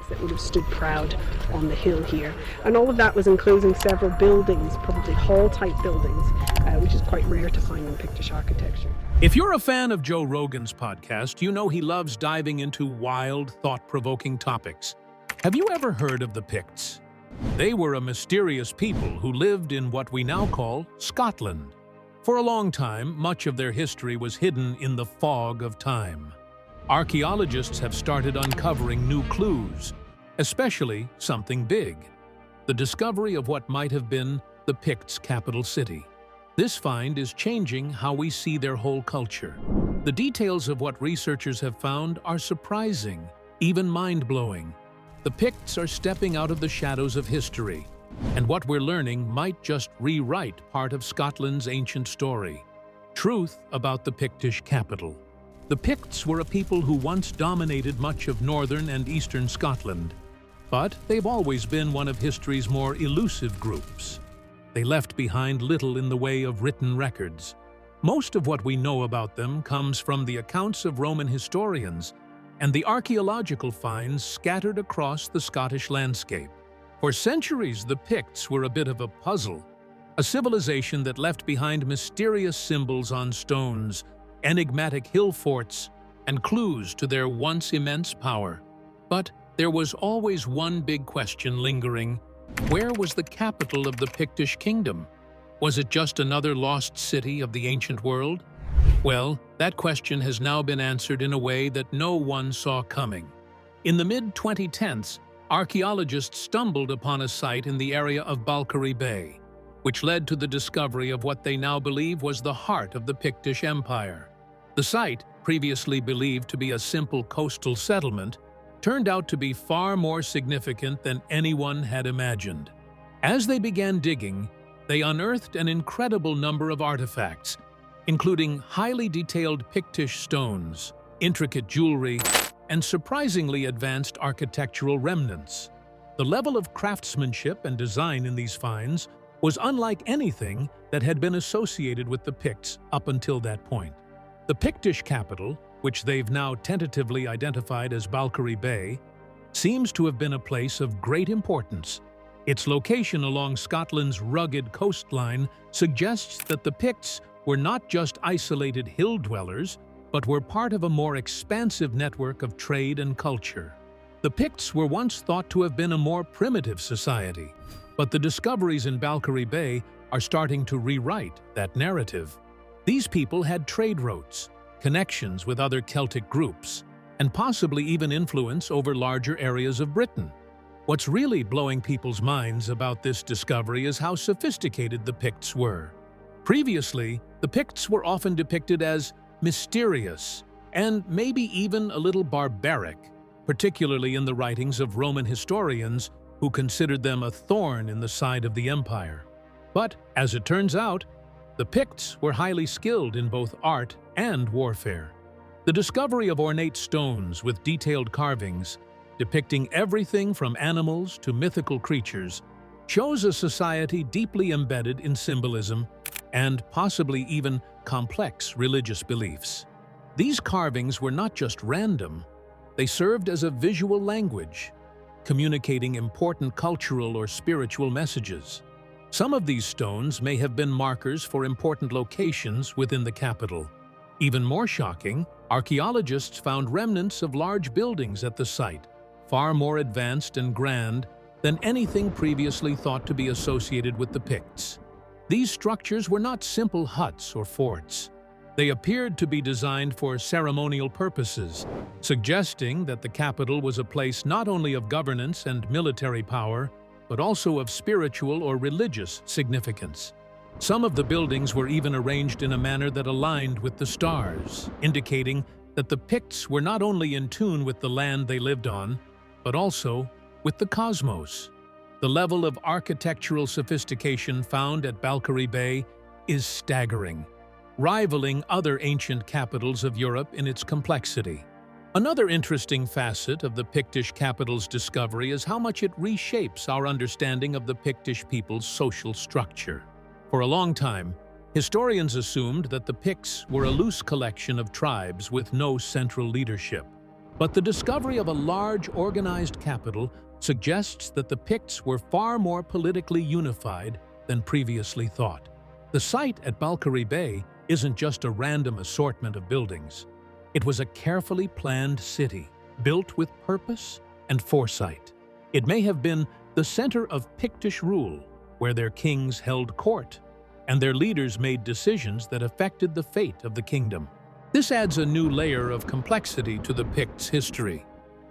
that would have stood proud on the hill here. And all of that was enclosing several buildings, probably hall-type buildings, which is quite rare to find in Pictish architecture. If you're a fan of Joe Rogan's podcast, you know he loves diving into wild, thought-provoking topics. Have you ever heard of the Picts? They were a mysterious people who lived in what we now call Scotland. For a long time, much of their history was hidden in the fog of time. Archaeologists have started uncovering new clues, especially something big: the discovery of what might have been the Picts' capital city. This find is changing how we see their whole culture. The details of what researchers have found are surprising, even mind-blowing. The Picts are stepping out of the shadows of history, and what we're learning might just rewrite part of Scotland's ancient story. Truth about the Pictish capital. The Picts were a people who once dominated much of northern and eastern Scotland, but they've always been one of history's more elusive groups. They left behind little in the way of written records. Most of what we know about them comes from the accounts of Roman historians and the archaeological finds scattered across the Scottish landscape. For centuries, the Picts were a bit of a puzzle, a civilization that left behind mysterious symbols on stones, enigmatic hill forts, and clues to their once immense power. But there was always one big question lingering: where was the capital of the Pictish kingdom? Was it just another lost city of the ancient world? Well, that question has now been answered in a way that no one saw coming. In the mid-2010s, archaeologists stumbled upon a site in the area of Balcarres Bay, which led to the discovery of what they now believe was the heart of the Pictish Empire. The site, previously believed to be a simple coastal settlement, turned out to be far more significant than anyone had imagined. As they began digging, they unearthed an incredible number of artifacts, including highly detailed Pictish stones, intricate jewelry, and surprisingly advanced architectural remnants. The level of craftsmanship and design in these finds was unlike anything that had been associated with the Picts up until that point. The Pictish capital, which they've now tentatively identified as Balcarres Bay, seems to have been a place of great importance. Its location along Scotland's rugged coastline suggests that the Picts were not just isolated hill dwellers, but were part of a more expansive network of trade and culture. The Picts were once thought to have been a more primitive society, but the discoveries in Balcarres Bay are starting to rewrite that narrative. These people had trade routes, connections with other Celtic groups, and possibly even influence over larger areas of Britain. What's really blowing people's minds about this discovery is how sophisticated the Picts were. Previously, the Picts were often depicted as mysterious and maybe even a little barbaric, particularly in the writings of Roman historians who considered them a thorn in the side of the empire. But, as it turns out, the Picts were highly skilled in both art and warfare. The discovery of ornate stones with detailed carvings, depicting everything from animals to mythical creatures, shows a society deeply embedded in symbolism and possibly even complex religious beliefs. These carvings were not just random, they served as a visual language, communicating important cultural or spiritual messages. Some of these stones may have been markers for important locations within the capital. Even more shocking, archaeologists found remnants of large buildings at the site, far more advanced and grand than anything previously thought to be associated with the Picts. These structures were not simple huts or forts. They appeared to be designed for ceremonial purposes, suggesting that the capital was a place not only of governance and military power, but also of spiritual or religious significance. Some of the buildings were even arranged in a manner that aligned with the stars, indicating that the Picts were not only in tune with the land they lived on, but also with the cosmos. The level of architectural sophistication found at Balcarres Bay is staggering, rivaling other ancient capitals of Europe in its complexity. Another interesting facet of the Pictish capital's discovery is how much it reshapes our understanding of the Pictish people's social structure. For a long time, historians assumed that the Picts were a loose collection of tribes with no central leadership. But the discovery of a large, organized capital suggests that the Picts were far more politically unified than previously thought. The site at Valkyrie Bay isn't just a random assortment of buildings. It was a carefully planned city, built with purpose and foresight. It may have been the center of Pictish rule, where their kings held court, and their leaders made decisions that affected the fate of the kingdom. This adds a new layer of complexity to the Picts' history.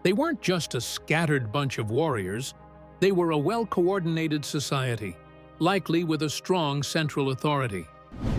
They weren't just a scattered bunch of warriors, they were a well-coordinated society, likely with a strong central authority.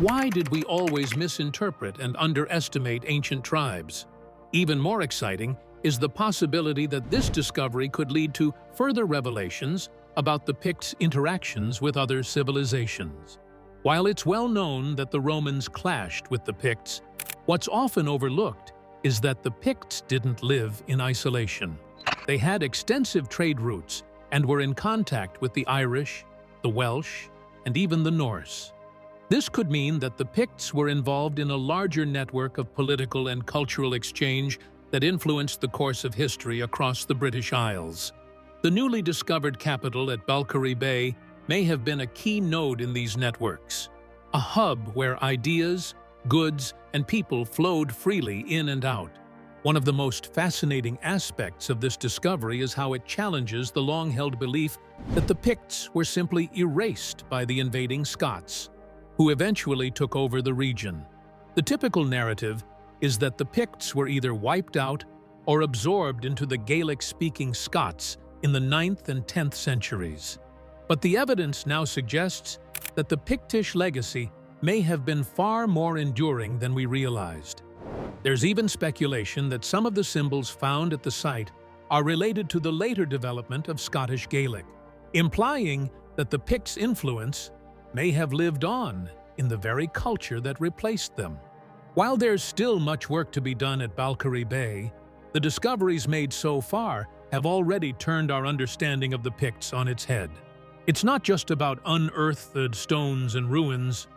Why did we always misinterpret and underestimate ancient tribes? Even more exciting is the possibility that this discovery could lead to further revelations about the Picts' interactions with other civilizations. While it's well known that the Romans clashed with the Picts, what's often overlooked is that the Picts didn't live in isolation. They had extensive trade routes and were in contact with the Irish, the Welsh, and even the Norse. This could mean that the Picts were involved in a larger network of political and cultural exchange that influenced the course of history across the British Isles. The newly discovered capital at Valkyrie Bay may have been a key node in these networks, a hub where ideas, goods, and people flowed freely in and out. One of the most fascinating aspects of this discovery is how it challenges the long-held belief that the Picts were simply erased by the invading Scots, who eventually took over the region. The typical narrative is that the Picts were either wiped out or absorbed into the Gaelic-speaking Scots in the 9th and 10th centuries. But the evidence now suggests that the Pictish legacy may have been far more enduring than we realized. There's even speculation that some of the symbols found at the site are related to the later development of Scottish Gaelic, implying that the Picts' influence may have lived on in the very culture that replaced them. While there's still much work to be done at Valkyrie Bay, the discoveries made so far have already turned our understanding of the Picts on its head. It's not just about unearthed stones and ruins,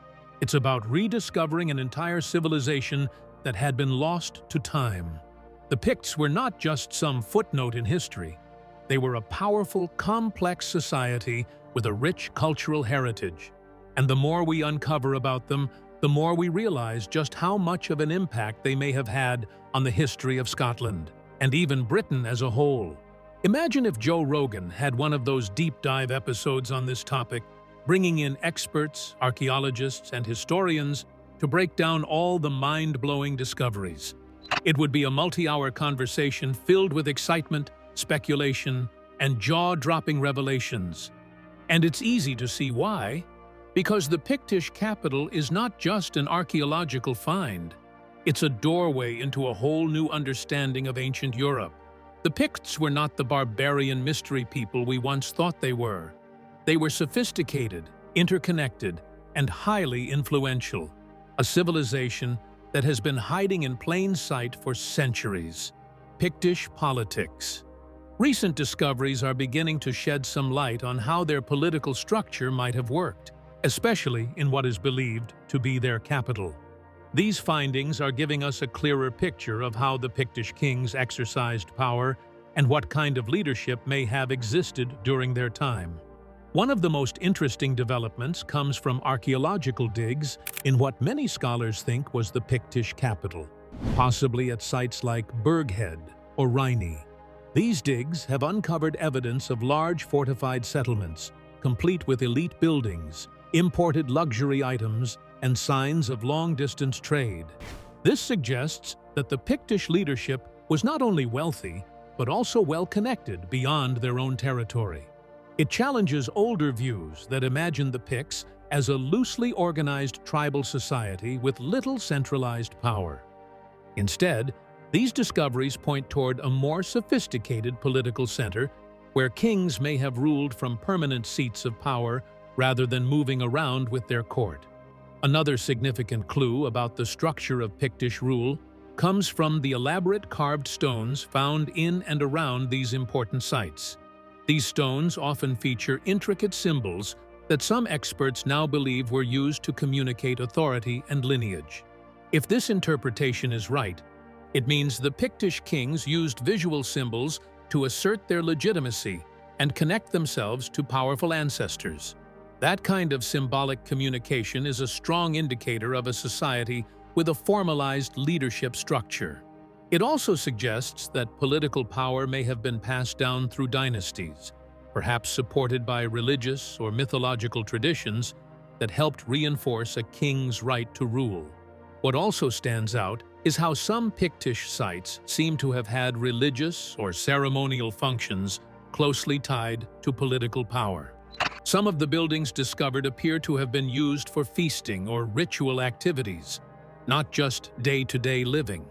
it's about rediscovering an entire civilization that had been lost to time. The Picts were not just some footnote in history. They were a powerful, complex society with a rich cultural heritage. And the more we uncover about them, the more we realize just how much of an impact they may have had on the history of Scotland, and even Britain as a whole. Imagine if Joe Rogan had one of those deep dive episodes on this topic, bringing in experts, archaeologists, and historians to break down all the mind-blowing discoveries. It would be a multi-hour conversation filled with excitement, speculation, and jaw-dropping revelations. And it's easy to see why, because the Pictish capital is not just an archaeological find. It's a doorway into a whole new understanding of ancient Europe. The Picts were not the barbarian mystery people we once thought they were. They were sophisticated, interconnected, and highly influential. A civilization that has been hiding in plain sight for centuries. Pictish politics. Recent discoveries are beginning to shed some light on how their political structure might have worked, especially in what is believed to be their capital. These findings are giving us a clearer picture of how the Pictish kings exercised power and what kind of leadership may have existed during their time. One of the most interesting developments comes from archaeological digs in what many scholars think was the Pictish capital, possibly at sites like Burghead or Rhynie. These digs have uncovered evidence of large fortified settlements, complete with elite buildings, imported luxury items, and signs of long-distance trade. This suggests that the Pictish leadership was not only wealthy, but also well-connected beyond their own territory. It challenges older views that imagine the Picts as a loosely organized tribal society with little centralized power. Instead, these discoveries point toward a more sophisticated political center where kings may have ruled from permanent seats of power rather than moving around with their court. Another significant clue about the structure of Pictish rule comes from the elaborate carved stones found in and around these important sites. These stones often feature intricate symbols that some experts now believe were used to communicate authority and lineage. If this interpretation is right, It means the Pictish kings used visual symbols to assert their legitimacy and connect themselves to powerful ancestors. That kind of symbolic communication is a strong indicator of a society with a formalized leadership structure. It also suggests that political power may have been passed down through dynasties, perhaps supported by religious or mythological traditions that helped reinforce a king's right to rule. What also stands out is how some Pictish sites seem to have had religious or ceremonial functions closely tied to political power. Some of the buildings discovered appear to have been used for feasting or ritual activities, not just day-to-day living.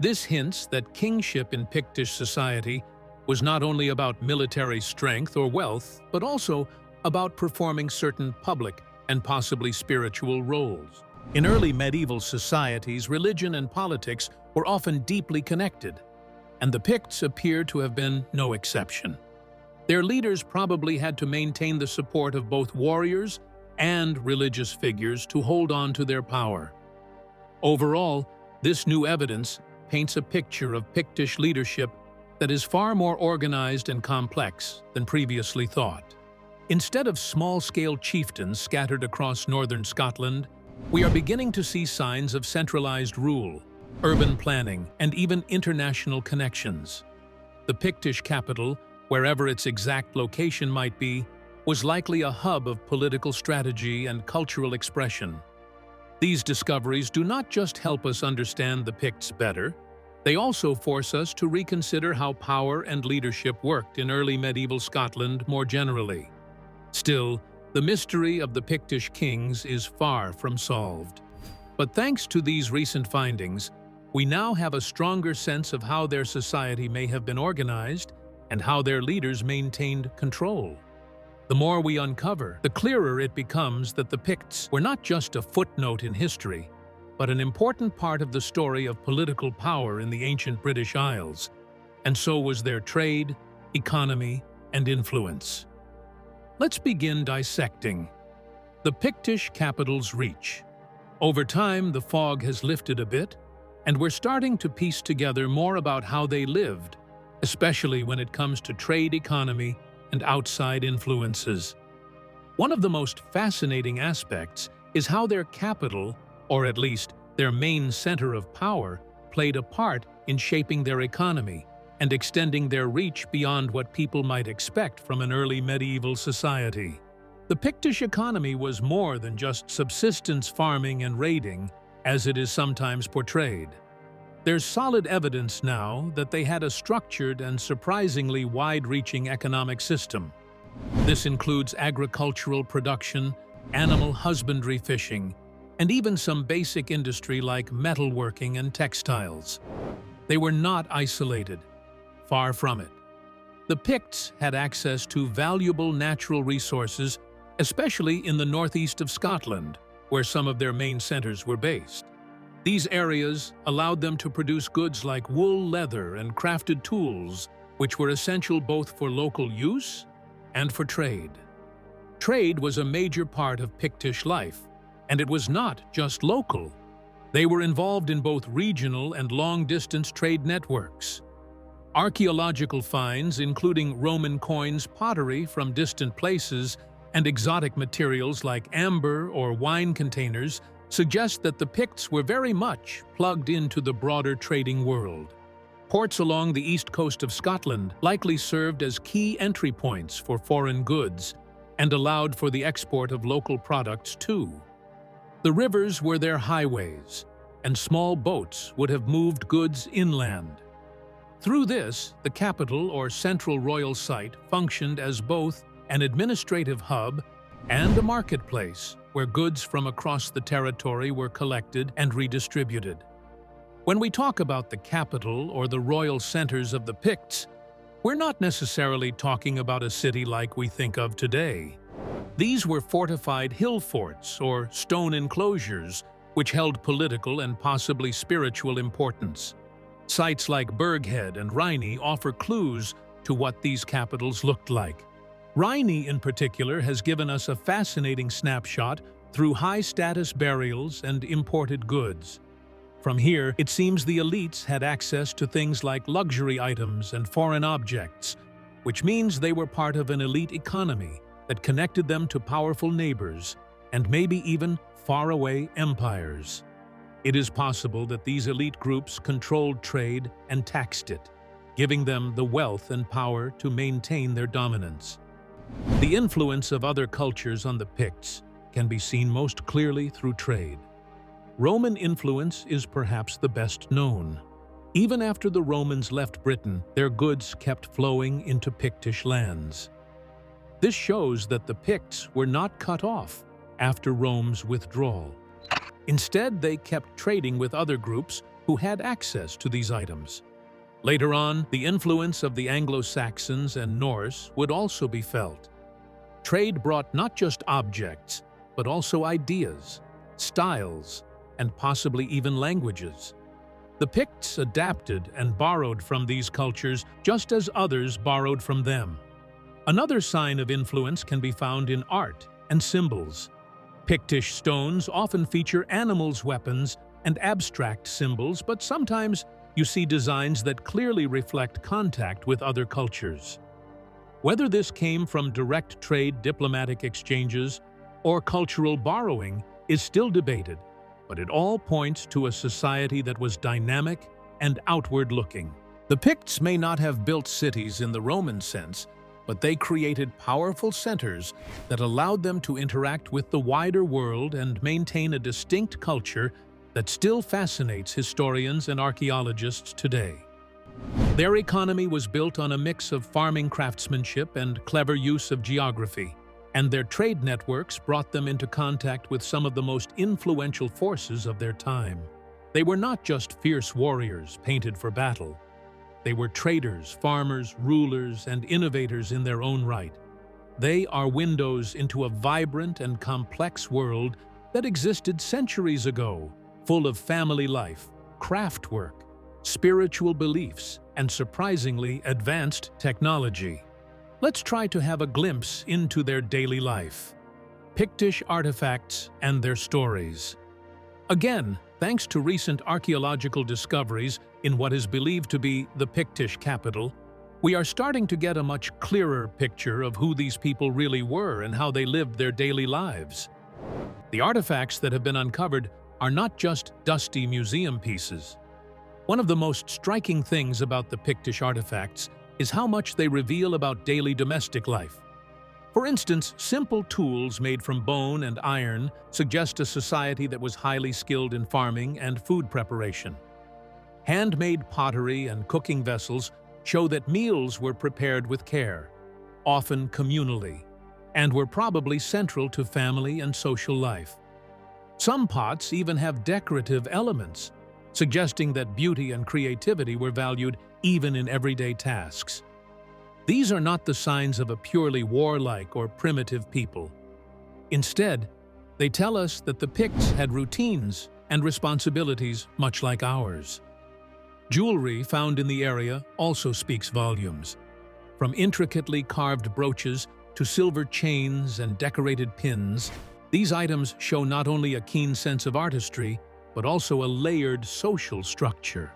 This hints that kingship in Pictish society was not only about military strength or wealth, but also about performing certain public and possibly spiritual roles. In early medieval societies, religion and politics were often deeply connected, and the Picts appear to have been no exception. Their leaders probably had to maintain the support of both warriors and religious figures to hold on to their power. Overall, this new evidence paints a picture of Pictish leadership that is far more organized and complex than previously thought. Instead of small-scale chieftains scattered across northern Scotland, we are beginning to see signs of centralized rule, urban planning, and even international connections. The Pictish capital, wherever its exact location might be, was likely a hub of political strategy and cultural expression. These discoveries do not just help us understand the Picts better, they also force us to reconsider how power and leadership worked in early medieval Scotland more generally. Still, the mystery of the Pictish kings is far from solved. But thanks to these recent findings, we now have a stronger sense of how their society may have been organized and how their leaders maintained control. The more we uncover, the clearer it becomes that the Picts were not just a footnote in history, but an important part of the story of political power in the ancient British Isles, and so was their trade, economy, and influence. Let's begin dissecting the Pictish capital's reach. Over time, the fog has lifted a bit, and we're starting to piece together more about how they lived, especially when it comes to trade economy and outside influences. One of the most fascinating aspects is how their capital, or at least their main center of power, played a part in shaping their economy and extending their reach beyond what people might expect from an early medieval society. The Pictish economy was more than just subsistence farming and raiding, as it is sometimes portrayed. There's solid evidence now that they had a structured and surprisingly wide-reaching economic system. This includes agricultural production, animal husbandry, fishing, and even some basic industry like metalworking and textiles. They were not isolated. Far from it. The Picts had access to valuable natural resources, especially in the northeast of Scotland, where some of their main centers were based. These areas allowed them to produce goods like wool, leather, and crafted tools, which were essential both for local use and for trade. Trade was a major part of Pictish life, and it was not just local. They were involved in both regional and long-distance trade networks. Archaeological finds, including Roman coins, pottery from distant places, and exotic materials like amber or wine containers, suggest that the Picts were very much plugged into the broader trading world. Ports along the east coast of Scotland likely served as key entry points for foreign goods and allowed for the export of local products too. The rivers were their highways, and small boats would have moved goods inland. Through this, the capital or central royal site functioned as both an administrative hub and a marketplace where goods from across the territory were collected and redistributed. When we talk about the capital or the royal centers of the Picts, we're not necessarily talking about a city like we think of today. These were fortified hill forts or stone enclosures which held political and possibly spiritual importance. Sites like Burghead and Rhynie offer clues to what these capitals looked like. Rhynie, in particular, has given us a fascinating snapshot through high-status burials and imported goods. From here, it seems the elites had access to things like luxury items and foreign objects, which means they were part of an elite economy that connected them to powerful neighbors and maybe even faraway empires. It is possible that these elite groups controlled trade and taxed it, giving them the wealth and power to maintain their dominance. The influence of other cultures on the Picts can be seen most clearly through trade. Roman influence is perhaps the best known. Even after the Romans left Britain, their goods kept flowing into Pictish lands. This shows that the Picts were not cut off after Rome's withdrawal. Instead, they kept trading with other groups who had access to these items. Later on, the influence of the Anglo-Saxons and Norse would also be felt. Trade brought not just objects, but also ideas, styles, and possibly even languages. The Picts adapted and borrowed from these cultures just as others borrowed from them. Another sign of influence can be found in art and symbols. Pictish stones often feature animals' weapons and abstract symbols, but sometimes you see designs that clearly reflect contact with other cultures. Whether this came from direct trade, diplomatic exchanges, or cultural borrowing is still debated, but it all points to a society that was dynamic and outward-looking. The Picts may not have built cities in the Roman sense, but they created powerful centers that allowed them to interact with the wider world and maintain a distinct culture that still fascinates historians and archaeologists today. Their economy was built on a mix of farming craftsmanship and clever use of geography, and their trade networks brought them into contact with some of the most influential forces of their time. They were not just fierce warriors painted for battle. They were traders, farmers, rulers, and innovators in their own right. They are windows into a vibrant and complex world that existed centuries ago, full of family life, craft work, spiritual beliefs, and surprisingly advanced technology. Let's try to have a glimpse into their daily life. Pictish artifacts and their stories. Again, thanks to recent archaeological discoveries in what is believed to be the Pictish capital, we are starting to get a much clearer picture of who these people really were and how they lived their daily lives. The artifacts that have been uncovered are not just dusty museum pieces. One of the most striking things about the Pictish artifacts is how much they reveal about daily domestic life. For instance, simple tools made from bone and iron suggest a society that was highly skilled in farming and food preparation. Handmade pottery and cooking vessels show that meals were prepared with care, often communally, and were probably central to family and social life. Some pots even have decorative elements, suggesting that beauty and creativity were valued even in everyday tasks. These are not the signs of a purely warlike or primitive people. Instead, they tell us that the Picts had routines and responsibilities much like ours. Jewelry found in the area also speaks volumes. From intricately carved brooches to silver chains and decorated pins, these items show not only a keen sense of artistry, but also a layered social structure.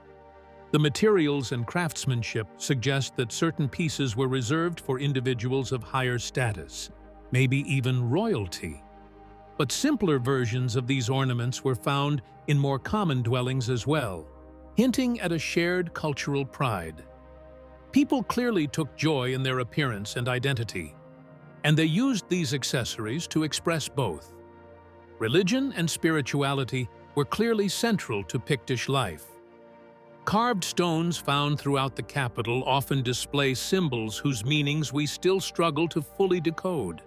The materials and craftsmanship suggest that certain pieces were reserved for individuals of higher status, maybe even royalty. But simpler versions of these ornaments were found in more common dwellings as well, hinting at a shared cultural pride. People clearly took joy in their appearance and identity, and they used these accessories to express both. Religion and spirituality were clearly central to Pictish life. Carved stones found throughout the capital often display symbols whose meanings we still struggle to fully decode.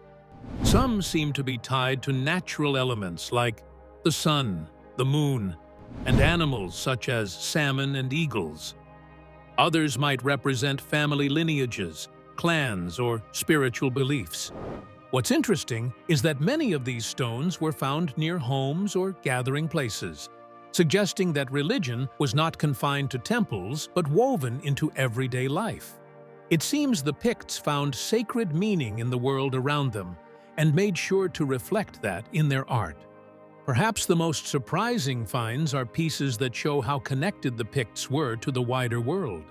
Some seem to be tied to natural elements like the sun, the moon, and animals such as salmon and eagles. Others might represent family lineages, clans, or spiritual beliefs. What's interesting is that many of these stones were found near homes or gathering places, suggesting that religion was not confined to temples but woven into everyday life. It seems the Picts found sacred meaning in the world around them and made sure to reflect that in their art. Perhaps the most surprising finds are pieces that show how connected the Picts were to the wider world.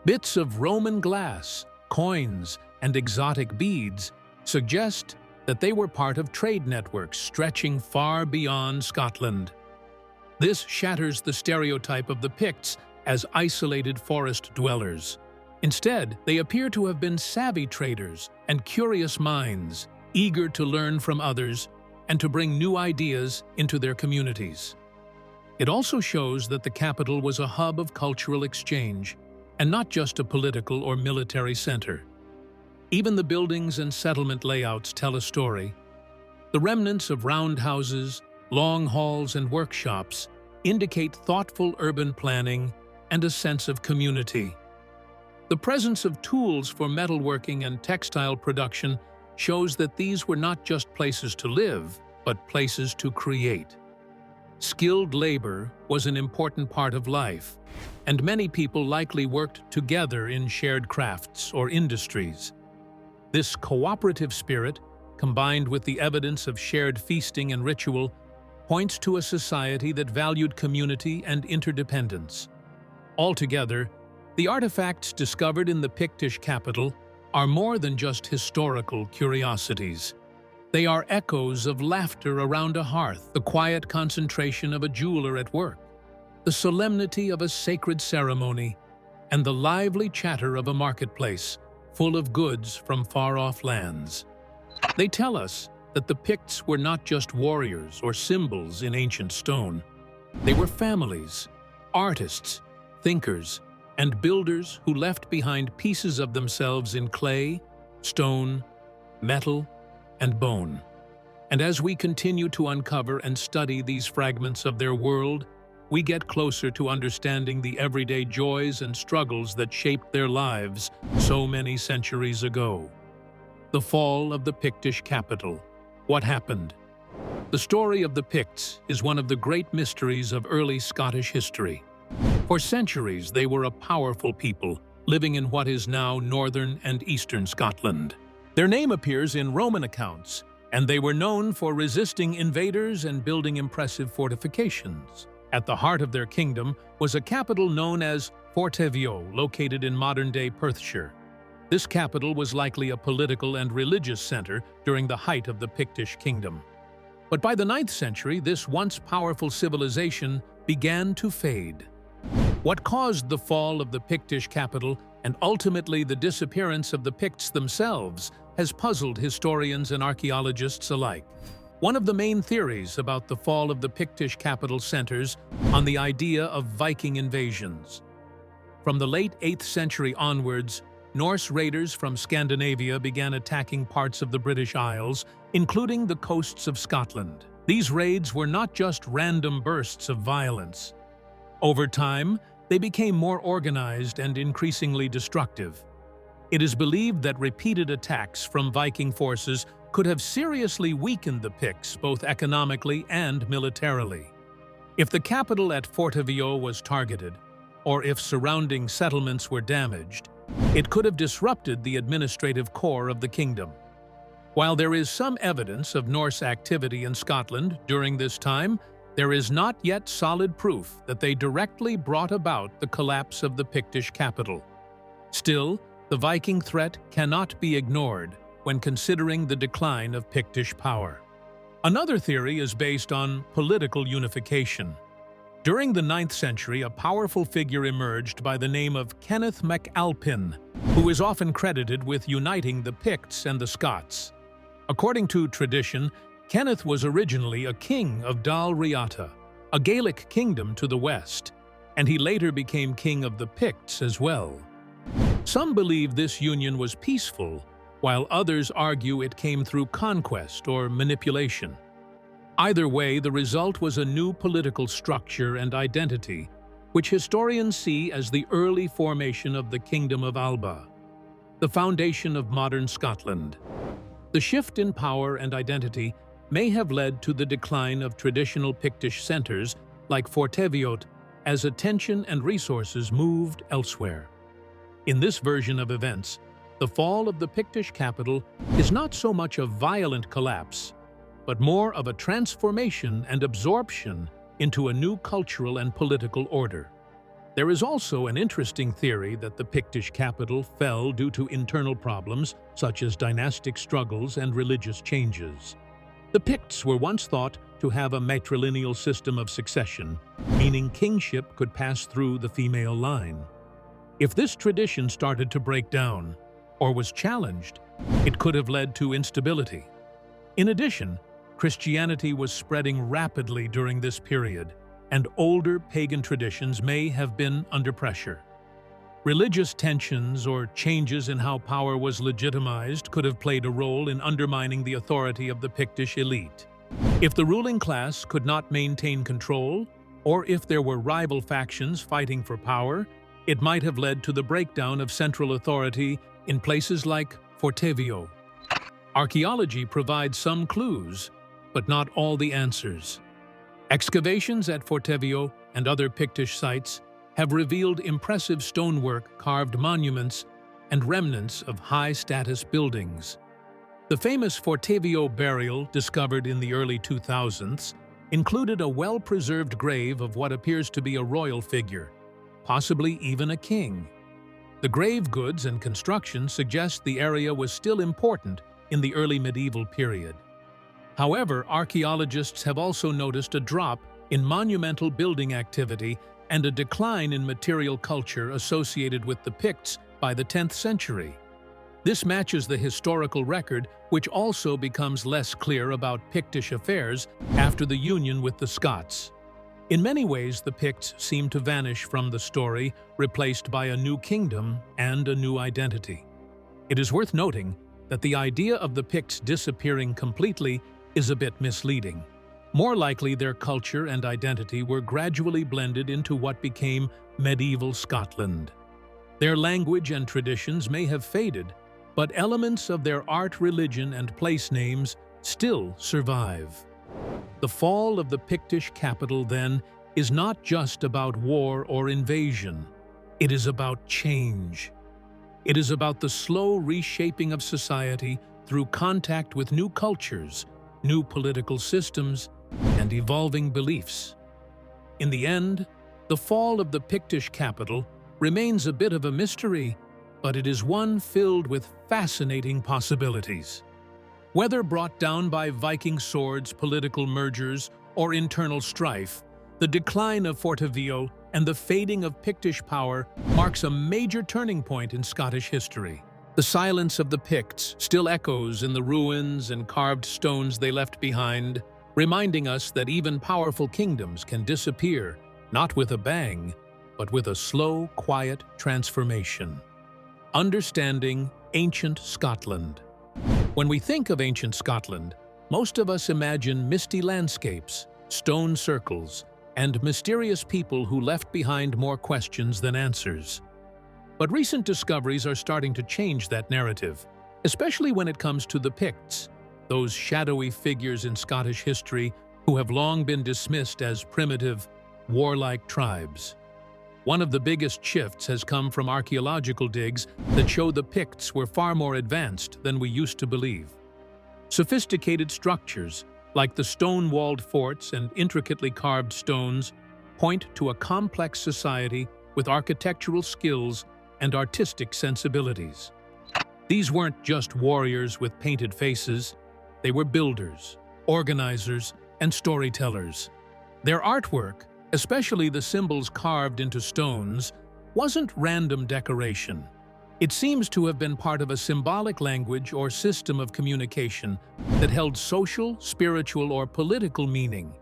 Bits of Roman glass, coins, and exotic beads suggest that they were part of trade networks stretching far beyond Scotland. This shatters the stereotype of the Picts as isolated forest dwellers. Instead, they appear to have been savvy traders and curious minds, eager to learn from others and to bring new ideas into their communities. It also shows that the capital was a hub of cultural exchange and not just a political or military center. Even the buildings and settlement layouts tell a story. The remnants of roundhouses, long halls, and workshops indicate thoughtful urban planning and a sense of community. The presence of tools for metalworking and textile production shows that these were not just places to live, but places to create. Skilled labor was an important part of life, and many people likely worked together in shared crafts or industries. This cooperative spirit, combined with the evidence of shared feasting and ritual, points to a society that valued community and interdependence. Altogether, the artifacts discovered in the Pictish capital are more than just historical curiosities. They are echoes of laughter around a hearth, the quiet concentration of a jeweler at work, the solemnity of a sacred ceremony, and the lively chatter of a marketplace full of goods from far-off lands. They tell us that the Picts were not just warriors or symbols in ancient stone. They were families, artists, thinkers, and builders who left behind pieces of themselves in clay, stone, metal, and bone. And as we continue to uncover and study these fragments of their world, we get closer to understanding the everyday joys and struggles that shaped their lives so many centuries ago. The fall of the Pictish capital. What happened? The story of the Picts is one of the great mysteries of early Scottish history. For centuries, they were a powerful people, living in what is now northern and eastern Scotland. Their name appears in Roman accounts, and they were known for resisting invaders and building impressive fortifications. At the heart of their kingdom was a capital known as Fortevio, located in modern-day Perthshire. This capital was likely a political and religious center during the height of the Pictish kingdom. But by the 9th century, this once powerful civilization began to fade. What caused the fall of the Pictish capital and ultimately the disappearance of the Picts themselves has puzzled historians and archaeologists alike. One of the main theories about the fall of the Pictish capital centers on the idea of Viking invasions. From the late 8th century onwards, Norse raiders from Scandinavia began attacking parts of the British Isles, including the coasts of Scotland. These raids were not just random bursts of violence. Over time, they became more organized and increasingly destructive. It is believed that repeated attacks from Viking forces could have seriously weakened the Picts both economically and militarily. If the capital at Fortevio was targeted, or if surrounding settlements were damaged, it could have disrupted the administrative core of the kingdom. While there is some evidence of Norse activity in Scotland during this time, there is not yet solid proof that they directly brought about the collapse of the Pictish capital. Still, the Viking threat cannot be ignored when considering the decline of Pictish power. Another theory is based on political unification. During the 9th century, a powerful figure emerged by the name of Kenneth MacAlpin, who is often credited with uniting the Picts and the Scots. According to tradition, Kenneth was originally a king of Dal Riata, a Gaelic kingdom to the west, and he later became king of the Picts as well. Some believe this union was peaceful, while others argue it came through conquest or manipulation. Either way, the result was a new political structure and identity, which historians see as the early formation of the Kingdom of Alba, the foundation of modern Scotland. The shift in power and identity may have led to the decline of traditional Pictish centers like Forteviot as attention and resources moved elsewhere. In this version of events, the fall of the Pictish capital is not so much a violent collapse, but more of a transformation and absorption into a new cultural and political order. There is also an interesting theory that the Pictish capital fell due to internal problems such as dynastic struggles and religious changes. The Picts were once thought to have a matrilineal system of succession, meaning kingship could pass through the female line. If this tradition started to break down, or was challenged, it could have led to instability. In addition, Christianity was spreading rapidly during this period, and older pagan traditions may have been under pressure. Religious tensions or changes in how power was legitimized could have played a role in undermining the authority of the Pictish elite. If the ruling class could not maintain control, or if there were rival factions fighting for power, it might have led to the breakdown of central authority in places like Fortevio. Archaeology provides some clues, but not all the answers. Excavations at Fortevio and other Pictish sites have revealed impressive stonework, carved monuments, and remnants of high-status buildings. The famous Fortevio burial, discovered in the early 2000s, included a well-preserved grave of what appears to be a royal figure, possibly even a king. The grave goods and construction suggest the area was still important in the early medieval period. However, archaeologists have also noticed a drop in monumental building activity and a decline in material culture associated with the Picts by the 10th century. This matches the historical record, which also becomes less clear about Pictish affairs after the union with the Scots. In many ways, the Picts seem to vanish from the story, replaced by a new kingdom and a new identity. It is worth noting that the idea of the Picts disappearing completely is a bit misleading. More likely, their culture and identity were gradually blended into what became medieval Scotland. Their language and traditions may have faded, but elements of their art, religion, and place names still survive. The fall of the Pictish capital, then, is not just about war or invasion. It is about change. It is about the slow reshaping of society through contact with new cultures, new political systems, and evolving beliefs. In the end, the fall of the Pictish capital remains a bit of a mystery, but it is one filled with fascinating possibilities. Whether brought down by Viking swords, political mergers, or internal strife, the decline of Fortevio and the fading of Pictish power marks a major turning point in Scottish history. The silence of the Picts still echoes in the ruins and carved stones they left behind, reminding us that even powerful kingdoms can disappear, not with a bang, but with a slow, quiet transformation. Understanding ancient Scotland. When we think of ancient Scotland, most of us imagine misty landscapes, stone circles, and mysterious people who left behind more questions than answers. But recent discoveries are starting to change that narrative, especially when it comes to the Picts, those shadowy figures in Scottish history who have long been dismissed as primitive, warlike tribes. One of the biggest shifts has come from archaeological digs that show the Picts were far more advanced than we used to believe. Sophisticated structures, like the stone-walled forts and intricately carved stones, point to a complex society with architectural skills and artistic sensibilities. These weren't just warriors with painted faces, they were builders, organizers, and storytellers. Their artwork, especially the symbols carved into stones, wasn't random decoration. It seems to have been part of a symbolic language or system of communication that held social, spiritual, or political meaning.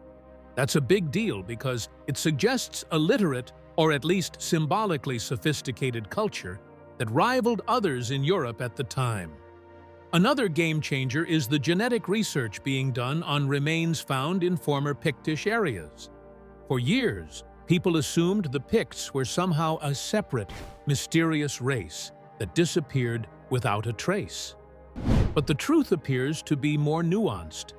That's a big deal because it suggests a literate, or at least symbolically sophisticated culture that rivaled others in Europe at the time. Another game-changer is the genetic research being done on remains found in former Pictish areas. For years, people assumed the Picts were somehow a separate, mysterious race that disappeared without a trace. But the truth appears to be more nuanced.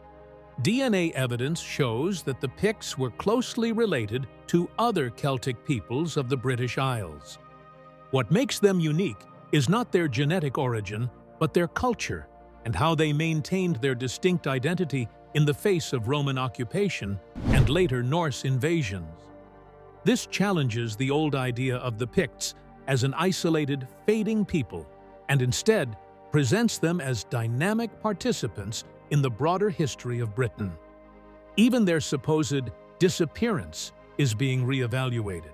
DNA evidence shows that the Picts were closely related to other Celtic peoples of the British Isles. What makes them unique is not their genetic origin, but their culture and how they maintained their distinct identity in the face of Roman occupation and later Norse invasions. This challenges the old idea of the Picts as an isolated, fading people, and instead presents them as dynamic participants in the broader history of Britain. Even their supposed disappearance is being reevaluated.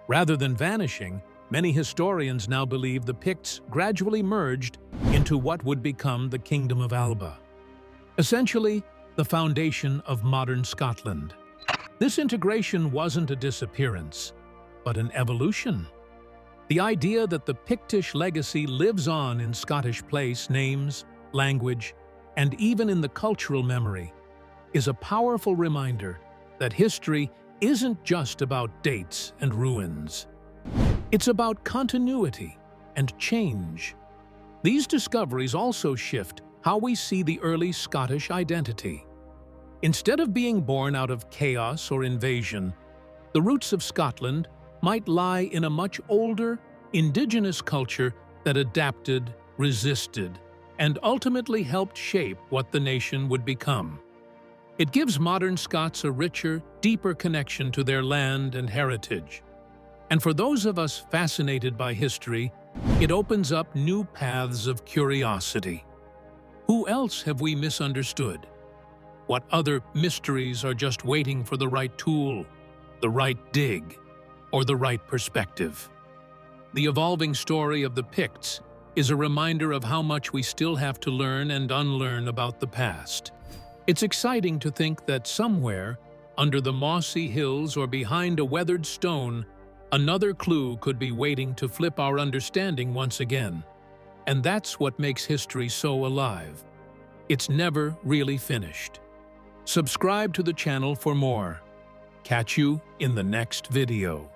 Rather than vanishing, many historians now believe the Picts gradually merged into what would become the Kingdom of Alba, essentially the foundation of modern Scotland. This integration wasn't a disappearance, but an evolution. The idea that the Pictish legacy lives on in Scottish place, names, language, and even in the cultural memory is a powerful reminder that history isn't just about dates and ruins. It's about continuity and change. These discoveries also shift how we see the early Scottish identity. Instead of being born out of chaos or invasion, the roots of Scotland might lie in a much older, indigenous culture that adapted, resisted, and ultimately helped shape what the nation would become. It gives modern Scots a richer, deeper connection to their land and heritage. And for those of us fascinated by history, it opens up new paths of curiosity. Who else have we misunderstood? What other mysteries are just waiting for the right tool, the right dig, or the right perspective? The evolving story of the Picts is a reminder of how much we still have to learn and unlearn about the past. It's exciting to think that somewhere, under the mossy hills or behind a weathered stone, another clue could be waiting to flip our understanding once again. And that's what makes history so alive. It's never really finished. Subscribe to the channel for more. Catch you in the next video.